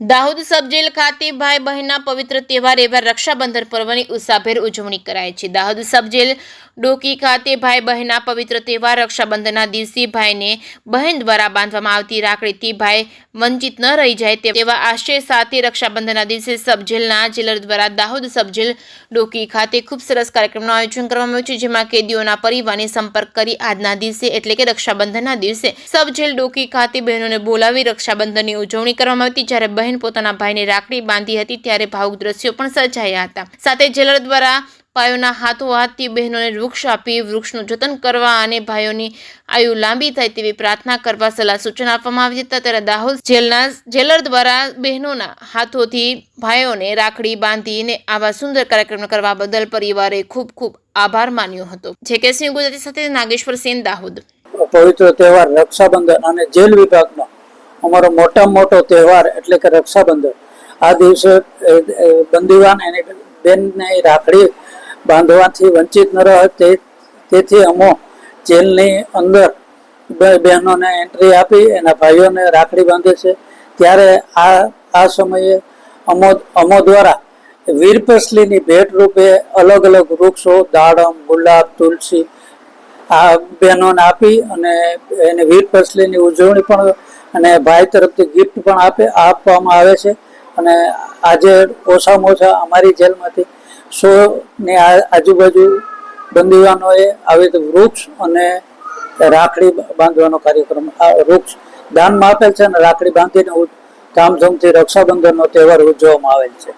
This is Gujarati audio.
દાહોદ સબ જેલ ખાતે ભાઈ બહેનના પવિત્ર તહેવાર એવા રક્ષાબંધન પર્વની ઉત્સાહભેર ઉજવણી કરાય છે। દાહોદ સબ જેલ ડોકી ખાતે ભાઈ બહેનના પવિત્ર તહેવાર રક્ષાબંધનના દિવસે ભાઈને બહેન દ્વારા બાંધવામાં આવતી રાખડીથી ભાઈ વંચિત ન રહી જાય તેવા આશય સાથે રક્ષાબંધનના દિવસે સબ જેલના જેલર દ્વારા દાહોદ સબ જેલ ડોકી ખાતે ખૂબ સરસ કાર્યક્રમનું આયોજન કરવામાં આવ્યું છે, જેમાં કેદીઓના પરિવારને સંપર્ક કરી આજના દિવસે એટલે કે રક્ષાબંધનના દિવસે સબ જેલ ડોકી ખાતે બહેનોને બોલાવી રક્ષાબંધનની ઉજવણી કરવામાં આવી, જ્યારે બહેન પોતાના ભાઈને રાખડી બાંધી હતી ત્યારે ભાવુક દ્રશ્યો પણ સર્જાયા હતા। સાથે જેલર દ્વારા ભાઈઓના હાથોહાથથી બહેનોને વૃક્ષ આપી વૃક્ષનું જતન કરવા અને ભાઈઓની આયુ લાંબી થાય તેવી પ્રાર્થના કરવા સલાહ સૂચન આપવામાં આવી હતા। ત્યારે દાહોદ જેલના જેલર દ્વારા બહેનોના હાથોથી ભાઈઓને રાખડી બાંધીને આવા સુંદર કાર્યક્રમ કરવા બદલ પરિવારે ખૂબ ખૂબ આભાર માન્યો હતો। જે સિંહ ગુજરાતી સાથે નાગેશ્વર સેન, દાહોદ। પવિત્ર તહેવાર રક્ષાબંધન અને જેલ વિભાગનો અમારો મોટો તહેવાર એટલે કે રક્ષાબંધન। આ દિવસે બંદીવાન એની બેનને રાખડી બાંધવાથી વંચિત ન રહે તેથી અમો જેલની અંદર બહેનોને એન્ટ્રી આપી એના ભાઈઓને રાખડી બાંધે છે। ત્યારે આ સમયે અમો દ્વારા વીરપસલીની ભેટ રૂપે અલગ અલગ વૃક્ષો દાડમ, ગુલાબ, તુલસી આ બહેનોને આપી અને એને વીરપસલીની ઉજવણી પણ અને ભાઈ તરફથી ગિફ્ટ પણ આપવામાં આવે છે। અને આજે ઓછામાં ઓછા અમારી જેલમાંથી 100ની આજુબાજુ બંદીવાનોએ આવી રીતે વૃક્ષ અને રાખડી બાંધવાનો કાર્યક્રમ વૃક્ષ દાનમાં આપેલ છે અને રાખડી બાંધીને ધામધૂમથી રક્ષાબંધનનો તહેવાર ઉજવવામાં આવેલ છે।